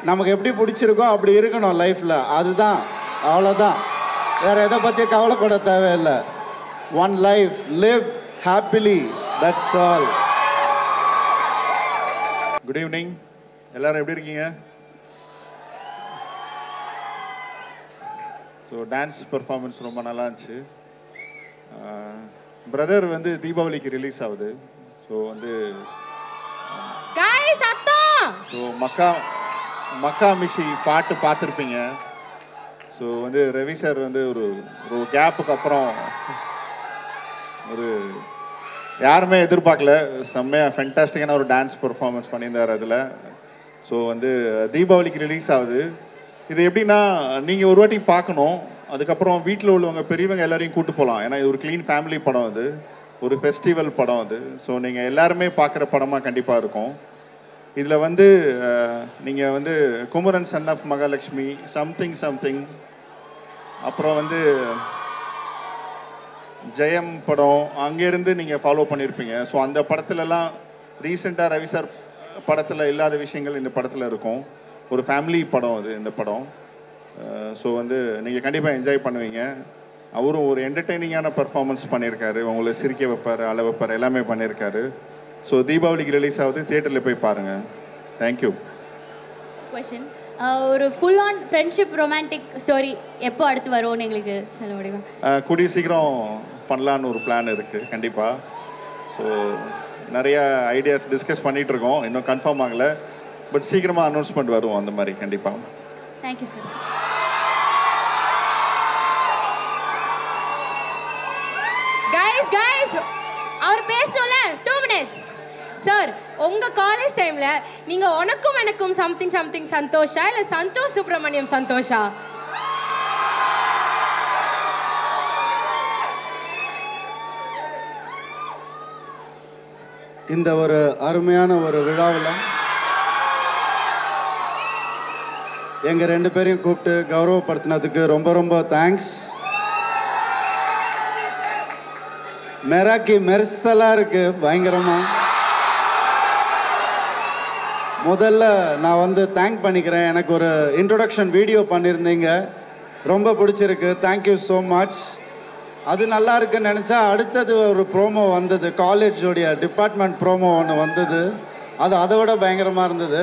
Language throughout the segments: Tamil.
நமக்கு எப்படி பிடிச்சிருக்கோ அப்படி இருக்கணும் லைஃப்பில். அதுதான், அவ்வளோதான். வேறு எதை பற்றி கவலைப்பட தேவையில்லை. One life, live happily, that's all. Good evening, எல்லாரும் எப்படி இருக்கீங்க? ஸோ டான்ஸ் பெர்ஃபார்மன்ஸ் ரொம்ப நல்லா இருந்துச்சு. பிரதர் வந்து தீபாவளிக்கு ரிலீஸ் ஆகுது. ஸோ வந்து ஸோ மக்கா மிஷி பாட்டு பார்த்துருப்பீங்க. ஸோ வந்து ரவி சார் வந்து ஒரு கேப்புக்கு அப்புறம் ஒரு யாருமே எதிர்பார்க்கல, செம்மையாக ஃபென்டாஸ்டிக்கான ஒரு டான்ஸ் பெர்ஃபார்மன்ஸ் பண்ணியிருந்தார் அதில். ஸோ வந்து தீபாவளிக்கு ரிலீஸ் ஆகுது. இது எப்படின்னா, நீங்கள் ஒரு வாட்டி பார்க்கணும், அதுக்கப்புறம் வீட்டில் உள்ளவங்க பெரியவங்க எல்லாரையும் கூட்டு போகலாம். ஏன்னா இது ஒரு க்ளீன் ஃபேமிலி படம், அது ஒரு ஃபெஸ்டிவல் படம் அது. ஸோ நீங்கள் எல்லாருமே பார்க்குற படமாக கண்டிப்பாக இருக்கும். இதில் வந்து நீங்கள் வந்து Kumaran son of Mahalakshmi, something, அப்புறம் வந்து ஜெயம் படம் அங்கேருந்து நீங்கள் ஃபாலோ பண்ணியிருப்பீங்க. ஸோ அந்த படத்துலலாம் ரீசெண்டாக ரவி சார் படத்தில் இல்லாத விஷயங்கள் இந்த படத்தில் இருக்கும். ஒரு ஃபேமிலி படம் அது இந்த படம். ஸோ வந்து நீங்கள் கண்டிப்பாக என்ஜாய் பண்ணுவீங்க. அவரும் ஒரு என்டர்டெய்னிங்கான பர்ஃபார்மன்ஸ் பண்ணியிருக்காரு, உங்களை சிரிக்க வைப்பார், அழ வைப்பார், எல்லாமே பண்ணியிருக்காரு. ஸோ தீபாவளிக்கு ரிலீஸ் ஆகுது, தியேட்டரில் போய் பாருங்கள். தேங்க்யூ. क्वेश्चन, ஒரு full on friendship romantic story எப்போ அடுத்து வரும்னு எங்களுக்கு சொல்ல முடியுமா? கூடிய சீக்கிரம் பண்ணலான்னு ஒரு பிளான் இருக்குது கண்டிப்பாக. ஸோ நிறைய ஐடியாஸ் டிஸ்கஸ் பண்ணிகிட்டு இருக்கோம், இன்னும் கன்ஃபார்ம் ஆகலை. பட் சீக்கிரமாக அனௌன்ஸ்மெண்ட் வரும் அந்த மாதிரி கண்டிப்பாக. Thank you sir. கைஸ் அவர் பேசணும்ல 2 minutes சார். உங்க காலேஜ் டைம்ல நீங்க உனக்கும் எனக்கும் சம்திங் சந்தோஷா இல்ல சந்தோஷ் சுப்ரமணியம் சந்தோஷா? இந்த ஒரு அருமையான ஒரு விழாவில் எங்கள் 2 பேரையும் கூப்பிட்டு கௌரவப்படுத்தினதுக்கு ரொம்ப தேங்க்ஸ். மெராக்கி மெர்சலாக இருக்குது பயங்கரமாக. முதல்ல நான் வந்து தேங்க் பண்ணிக்கிறேன். எனக்கு ஒரு இன்ட்ரொடக்ஷன் வீடியோ பண்ணியிருந்தீங்க, ரொம்ப பிடிச்சிருக்கு, தேங்க்யூ ஸோ மச். அது நல்லா இருக்குன்னு நினச்சா அடுத்தது ஒரு ப்ரோமோ வந்தது, காலேஜோடைய டிபார்ட்மெண்ட் ப்ரோமோ ஒன்று வந்தது. அது அதை விட பயங்கரமாக இருந்தது.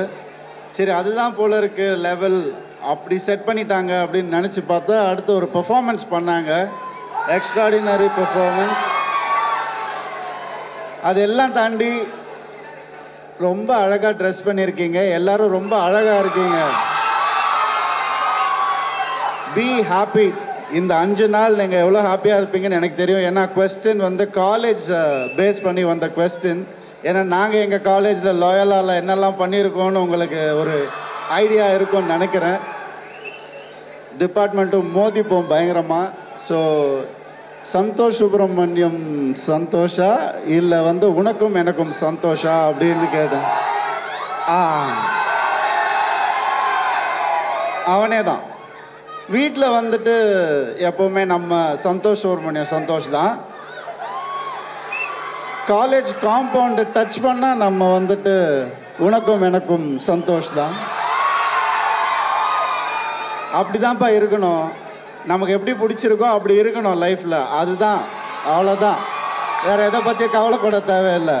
சரி அதுதான் போல் இருக்குது லெவல், அப்படி செட் பண்ணிட்டாங்க அப்படின்னு நினச்சி பார்த்தா அடுத்து ஒரு பெர்ஃபார்மன்ஸ் பண்ணாங்க, எக்ஸ்ட்ராடினரி பெர்ஃபார்மன்ஸ். அதெல்லாம் தாண்டி ரொம்ப அழகாக ட்ரெஸ் பண்ணியிருக்கீங்க, எல்லாரும் ரொம்ப அழகாக இருக்கீங்க. Be happy. இந்த 5 நாள் நீங்கள் எவ்வளோ ஹாப்பியாக இருப்பீங்கன்னு எனக்கு தெரியும். ஏன்னா கொஸ்டின் வந்து காலேஜ் பேஸ் பண்ணி வந்த கொஸ்டின். ஏன்னா நாங்கள் எங்கள் காலேஜில் லாயலால் என்னெல்லாம் பண்ணியிருக்கோன்னு உங்களுக்கு ஒரு ஐடியா இருக்கும்னு நினைக்கிறேன். டிபார்ட்மெண்ட்டும் மோதிப்போம் பயங்கரமாக. ஸோ சந்தோஷ் சுப்ரமணியம் சந்தோஷா இல்லை வந்து உனக்கும் எனக்கும் சந்தோஷா அப்படின்னு கேட்டேன். அவனே தான். வீட்டில் வந்துட்டு எப்போவுமே நம்ம சந்தோஷ் சுப்ரமணியம் சந்தோஷ் தான். காலேஜ் காம்பவுண்டு டச் பண்ணால் நம்ம வந்துட்டு உனக்கும் எனக்கும் சந்தோஷ் தான். அப்படிதான்ப்பா இருக்கணும். நமக்கு எப்படி பிடிச்சிருக்கோ அப்படி இருக்கணும் லைஃப்பில். அதுதான், அவ்வளோதான். வேறு எதை பற்றி கவலைப்பட தேவையில்லை.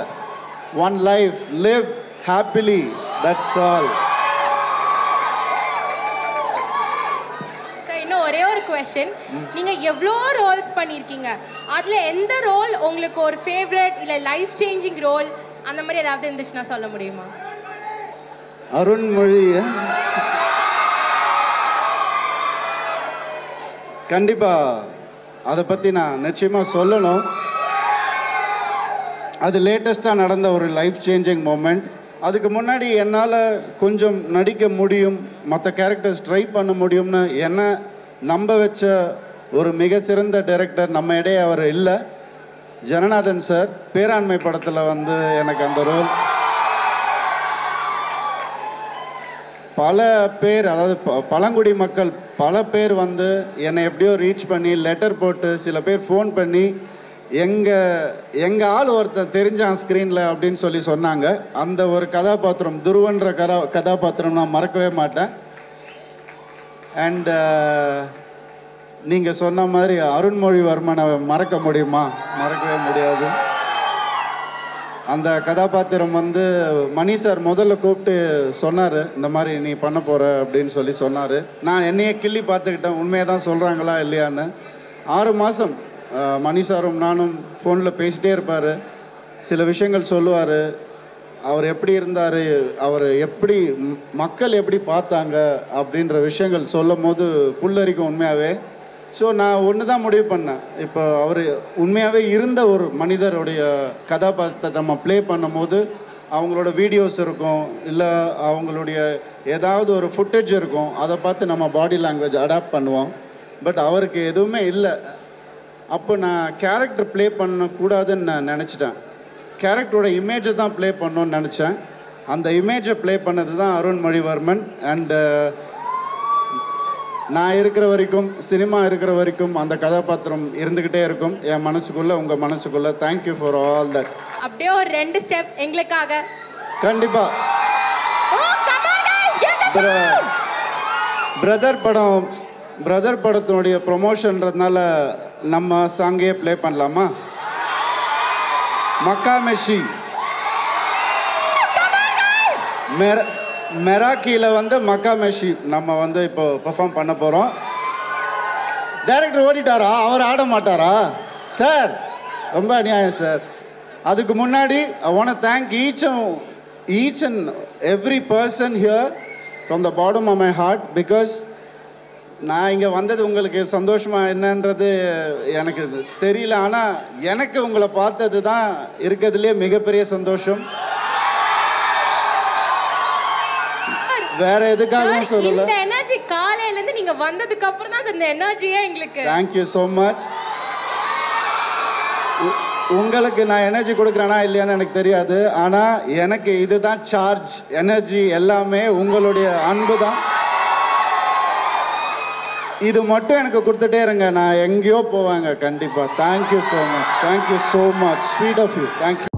One life, live happily, that's all. Sir இன்னும் ஒரே ஒரு கொஸ்டின். நீங்கள் எவ்வளோ ரோல்ஸ் பண்ணியிருக்கீங்க, அதில் எந்த ரோல் உங்களுக்கு ஒரு ஃபேவரட் இல்லை லைஃப் சேஞ்சிங் ரோல் அந்த மாதிரி ஏதாவது இருந்துச்சுன்னா சொல்ல முடியுமா? அருண்மொழி கண்டிப்பாக அதை பற்றி நான் நிச்சயமாக சொல்லணும். அது லேட்டஸ்ட்டாக நடந்த ஒரு லைஃப் சேஞ்சிங் மூமெண்ட். அதுக்கு முன்னாடி என்னால் கொஞ்சம் நடிக்க முடியும், மற்ற கேரக்டர்ஸ் ட்ரை பண்ண முடியும்னு என்ன நம்ப வச்ச ஒரு மிக சிறந்த டைரக்டர் நம்ம இடையே அவர் இல்லை. ஜனநாதன் சார் பேராண்மை படத்தில் வந்து எனக்கு அந்த ரோல். பல பேர், அதாவது பழங்குடி மக்கள் பல பேர் வந்து என்னை எப்படியோ ரீச் பண்ணி லெட்டர் போட்டு, சில பேர் ஃபோன் பண்ணி எங்கள் ஆள் ஒருத்தன் தெரிஞ்சான் ஸ்க்ரீனில் அப்படின்னு சொல்லி சொன்னாங்க. அந்த ஒரு கதாபாத்திரம் துருவன்ற கதாபாத்திரம் நான் மறக்கவே மாட்டேன். அண்ட் நீங்கள் சொன்ன மாதிரி அருண்மொழிவர்மனை மறக்க முடியுமா? மறக்கவே முடியாது. அந்த கதாபாத்திரம் வந்து மணி சார் முதல்ல கூப்பிட்டு சொன்னார், இந்த மாதிரி நீ பண்ண போகிற அப்படின்னு சொல்லி சொன்னார். நான் என்னையே கிள்ளி பார்த்துக்கிட்டேன், உண்மையை தான் சொல்கிறாங்களா இல்லையான்னு. 6 மாதம் மணி சாரும் நானும் ஃபோனில் பேசிகிட்டே இருப்பார். சில விஷயங்கள் சொல்லுவார். அவர் எப்படி இருந்தார், அவர் எப்படி மக்கள் எப்படி பார்த்தாங்க அப்படின்ற விஷயங்கள் சொல்லும் போது புல்லரிக்கும் உண்மையாகவே. ஸோ நான் ஒன்று தான் முடிவு பண்ணேன், இப்போ அவர் உண்மையாகவே இருந்த ஒரு மனிதருடைய கதாபாத்திரத்தை நம்ம ப்ளே பண்ணும் போது அவங்களோட வீடியோஸ் இருக்கும், இல்லை அவங்களுடைய ஏதாவது ஒரு ஃபுட்டேஜ் இருக்கும், அதை பார்த்து நம்ம பாடி லாங்குவேஜ் அடாப்ட் பண்ணுவோம். பட் அவருக்கு எதுவுமே இல்லை. அப்போ நான் கேரக்டர் ப்ளே பண்ணக்கூடாதுன்னு நான் நினச்சிட்டேன். கேரக்டரோட இமேஜை தான் ப்ளே பண்ணணுன்னு நினச்சேன். அந்த இமேஜை ப்ளே பண்ணது தான் அருண்மொழிவர்மன். அண்டு நான் இருக்கிற வரைக்கும், சினிமா இருக்கிற வரைக்கும் அந்த கதாபாத்திரம் இருந்துக்கிட்டே இருக்கும் என் மனசுக்குள்ளே, உங்கள் மனசுக்குள்ளே. Thank you for all that. அப்படியே ஒரு 2 ஸ்டெப் எங்களுக்காக. கண்டிப்பாக. பிரதர் படத்தினுடைய ப்ரொமோஷன்றதுனால நம்ம சாங்கே ப்ளே பண்ணலாமா? மக்கா மெஷி மெராக்கியில் வந்து மக்கா மெஷி நம்ம வந்து இப்போ பெர்ஃபார்ம் பண்ண போகிறோம். டைரக்டர் ஓடிட்டாரா? அவர் ஆட மாட்டாரா சார்? ரொம்ப அநியாயம் சார். அதுக்கு முன்னாடி I want to thank each and every person here from the bottom of my heart, because நான் இங்கே வந்தது உங்களுக்கு சந்தோஷமாக என்னன்றது எனக்கு தெரியல. ஆனால் எனக்கு உங்களை பார்த்தது தான் இருக்கிறதுலே மிகப்பெரிய சந்தோஷம். வேற எதுக்காகவும் சொல்லல. இந்த எனர்ஜி காலையில இருந்து நீங்க வந்ததுக்கு அப்புறம் தான் இந்த எனர்ஜியே எங்களுக்கு. Thank you so much. உங்களுக்கு நான் எனர்ஜி கொடுக்குறேனா இல்லையான்னு எனக்கு தெரியாது. ஆனால் எனக்கு இதுதான் சார்ஜ், எனர்ஜி எல்லாமே உங்களுடைய அன்பு தான். இது மட்டும் எனக்கு கொடுத்துட்டே இருங்க, நான் எங்கேயோ போவாங்க கண்டிப்பாக. Thank you so much, thank you so much, sweet of you. Thank you.